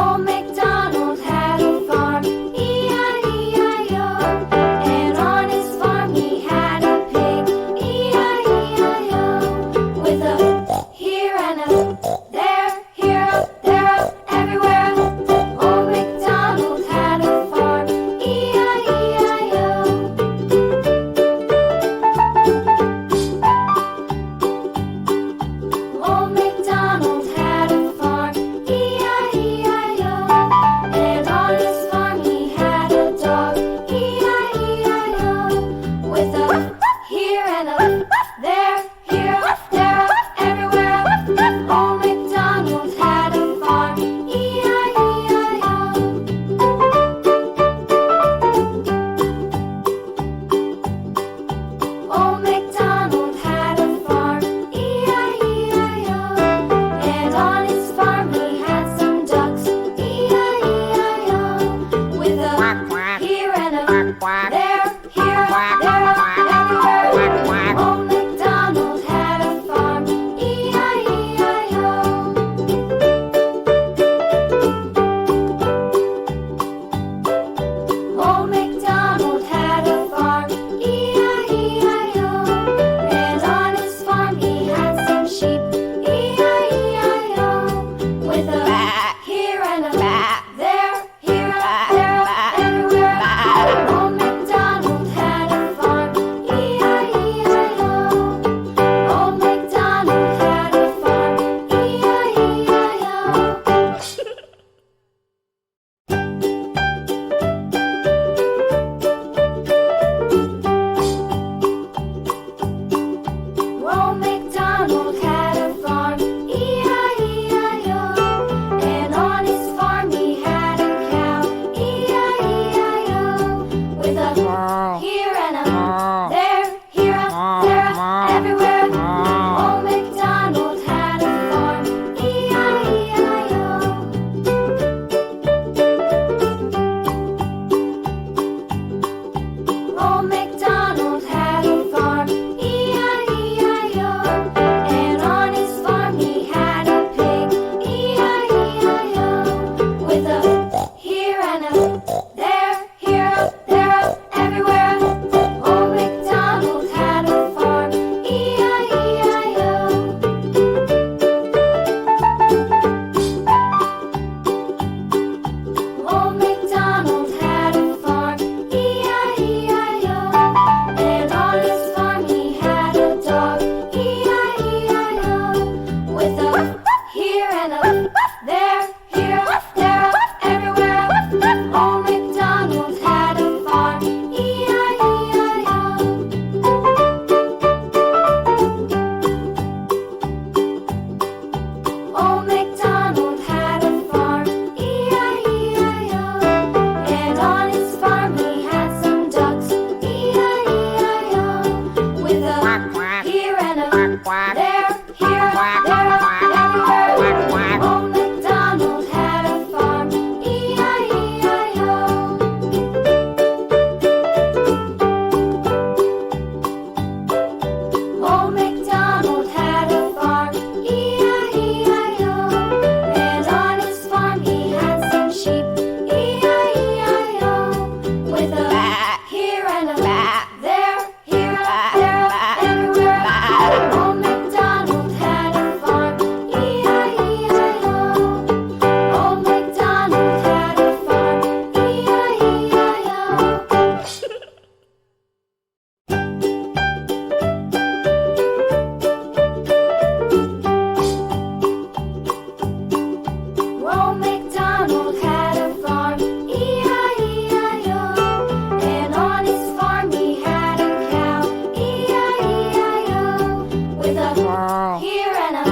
Old MacDonald had a farm, E-I-E-I-O. And on his farm he had a pig, E-I-E-I-O. With a here and a there, here up, there up, everywhere. Old MacDonald had a farm, E-I-E-I-O. Old MacDonald had a farm, E-I-E-I-O. And on his farm he had a dog, E-I-E-I-O. With a here and a there, here up, there up, everywhere. Old MacDonald had a farm, E-I-E-I-O. Old MacDonald had a farm, E-I-E-I-O. And on his farm he had some ducks, E-I-E-I-O. With a here and a there, here, there, everywhere. Old MacDonald had a farm, E-I-E-I-O. Old MacDonald had a farm, E-I-E-I-O. And on his farm he had some sheep, E-I-E-I-O. With a here and a there, here, there, everywhere. Old MacDonald had a farm, E-I-E-I-O. Old MacDonald had a farm, E-I-E-I-O. Old MacDonald had a farm, E-I-E-I-O. And on his farm he had a cow, E-I-E-I-O. With a here and a there, here, there, everywhere. Old MacDonald had a farm, E-I-E-I-O. Old MacDonald had a farm, E-I-E-I-O. And on his farm he had a pig, E-I-E-I-O. With a here and a there, here up, there up, everywhere. Old MacDonald had a farm, E-I-E-I-O. Old MacDonald had a farm, E-I-E-I-O. And on his farm he had a dog, E-I-E-I-O. With a here and a there, here, there, everywhere. Old MacDonald had a farm, E-I-E-I-O. Old MacDonald had a farm, E-I-E-I-O. And on his farm he had some ducks, E-I-E-I-O. With a here and a there, here, there, everywhere. Old MacDonald had a farm, E-I-E-I-O. Old MacDonald had a farm, E-I-E-I-O. And on his farm he had some sheep, E-I-E-I-O. With a here and a there, here, there, everywhere. Old MacDonald had a farm, E-I-E-I-O. Old MacDonald had a farm, E-I-E-I-O. Old MacDonald had a farm, E-I-E-I-O. And on his farm he had a cow, E-I-E-I-O. With a here and a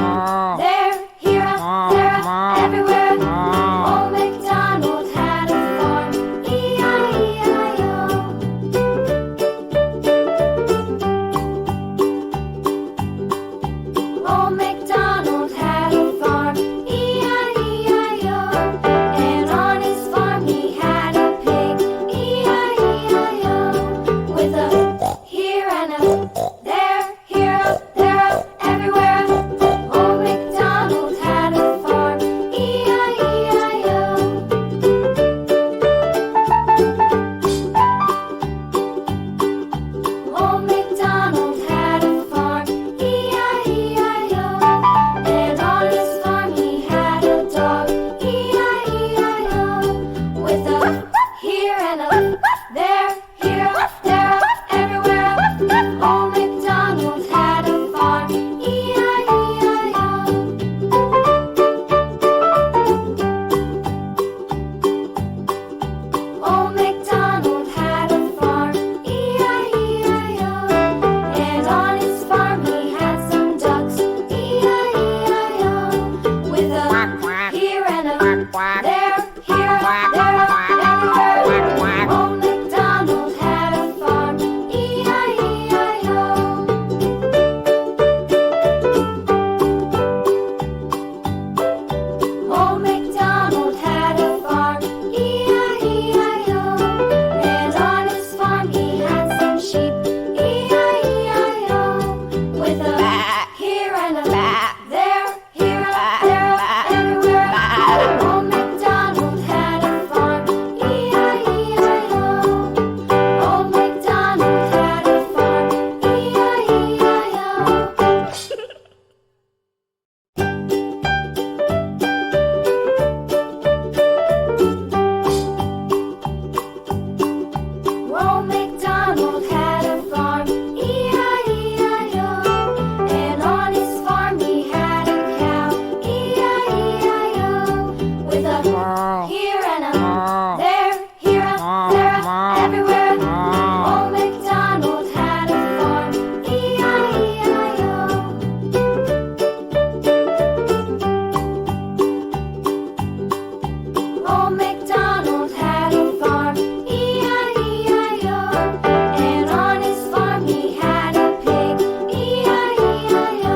there, here, there, everywhere. Old MacDonald had a farm, E-I-E-I-O. Old MacDonald had a farm, E-I-E-I-O. And on his farm he had a pig, E-I-E-I-O. With a here and a there, here, there, everywhere. Old MacDonald had a farm, E-I-E-I-O. Old MacDonald had a farm, E-I-E-I-O. Old MacDonald had a farm, E-I-E-I-O. Old MacDonald had a farm, E-I-E-I-O. And on his farm he had a cow, E-I-E-I-O. With a here and a there, here a, there a, everywhere. Old MacDonald had a farm, E-I-E-I-O. Old MacDonald had a farm, E-I-E-I-O. And on his farm he had a pig, E-I-E-I-O.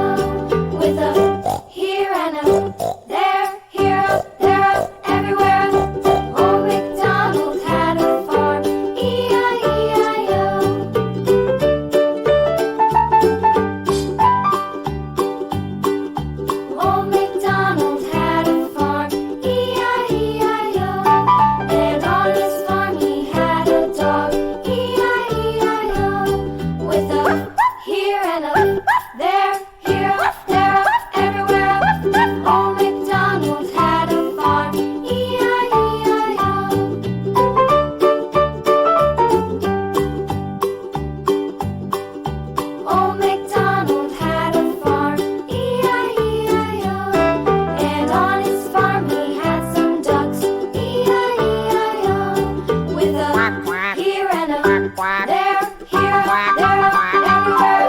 With a here and a there, here a, there a, everywhere. Old MacDonald had a farm, E-I-E-I-O. Old MacDonald had a farm, E-I-E-I-O. And on his farm he had a dog, E-I-E-I-O. With a here and a there, here a, there a, everywhere. Old MacDonald had a farm, E-I-E-I-O. Old MacDonald had a farm, E-I-E-I-O. And on his farm he had some ducks, E-I-E-I-O. With a here and a there, here a, there a,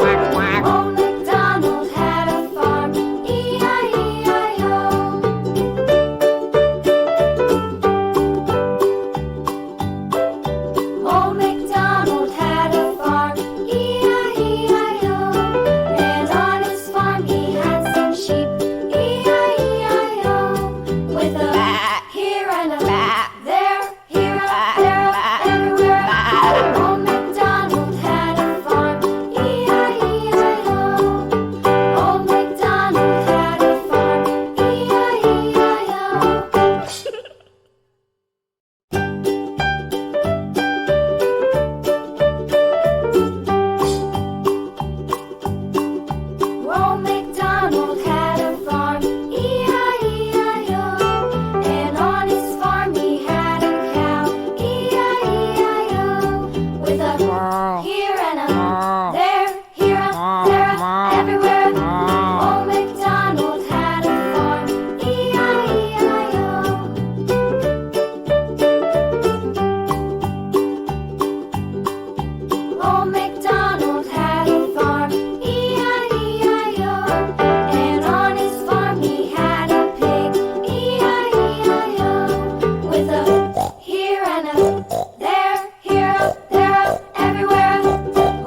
everywhere. Old MacDonald had a farm, E-I-E-I-O. Old MacDonald had a farm, E-I-E-I-O. And on his farm he had some sheep, E-I-E-I-O. With a here and a there, here a, there a, everywhere. Old MacDonald had a farm, E-I-E-I-O. Old MacDonald had a farm, E-I-E-I-O. Old MacDonald had a farm, E-I-E-I-O. And on his farm he had a cow, E-I-E-I-O. With a here and a there, here a, there a, everywhere. Old MacDonald had a farm, E-I-E-I-O. Old MacDonald had a farm, E-I-E-I-O. And on his farm he had a pig, E-I-E-I-O. With a here and a there, here a, there a, everywhere.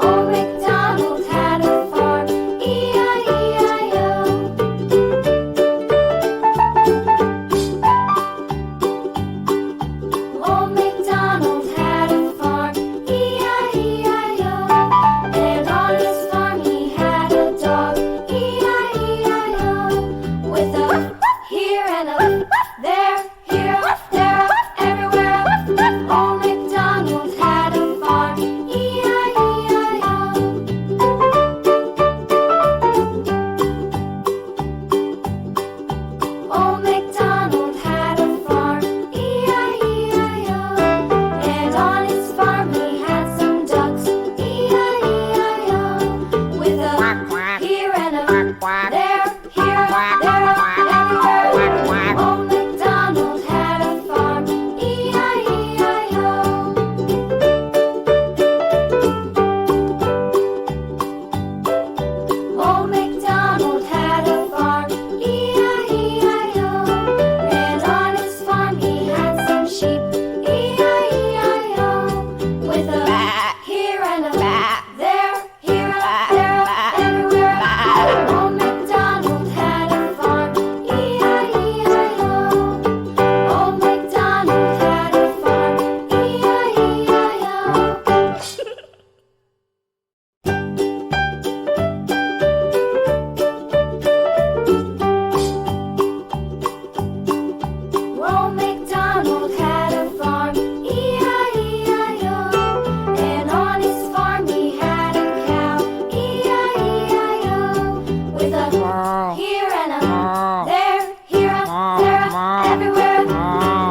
Old MacDonald had a farm, E-I-E-I-O. Old MacDonald had a farm, E-I-E-I-O. And on his farm he had a dog, E-I-E-I-O. With a here and a there, here a, there a, everywhere. Old MacDonald had a farm, E-I-E-I-O. Old MacDonald had a farm, E-I-E-I-O. And on his farm he had some ducks, E-I-E-I-O. With a here and a there, here a, there a, everywhere. Old MacDonald everywhere.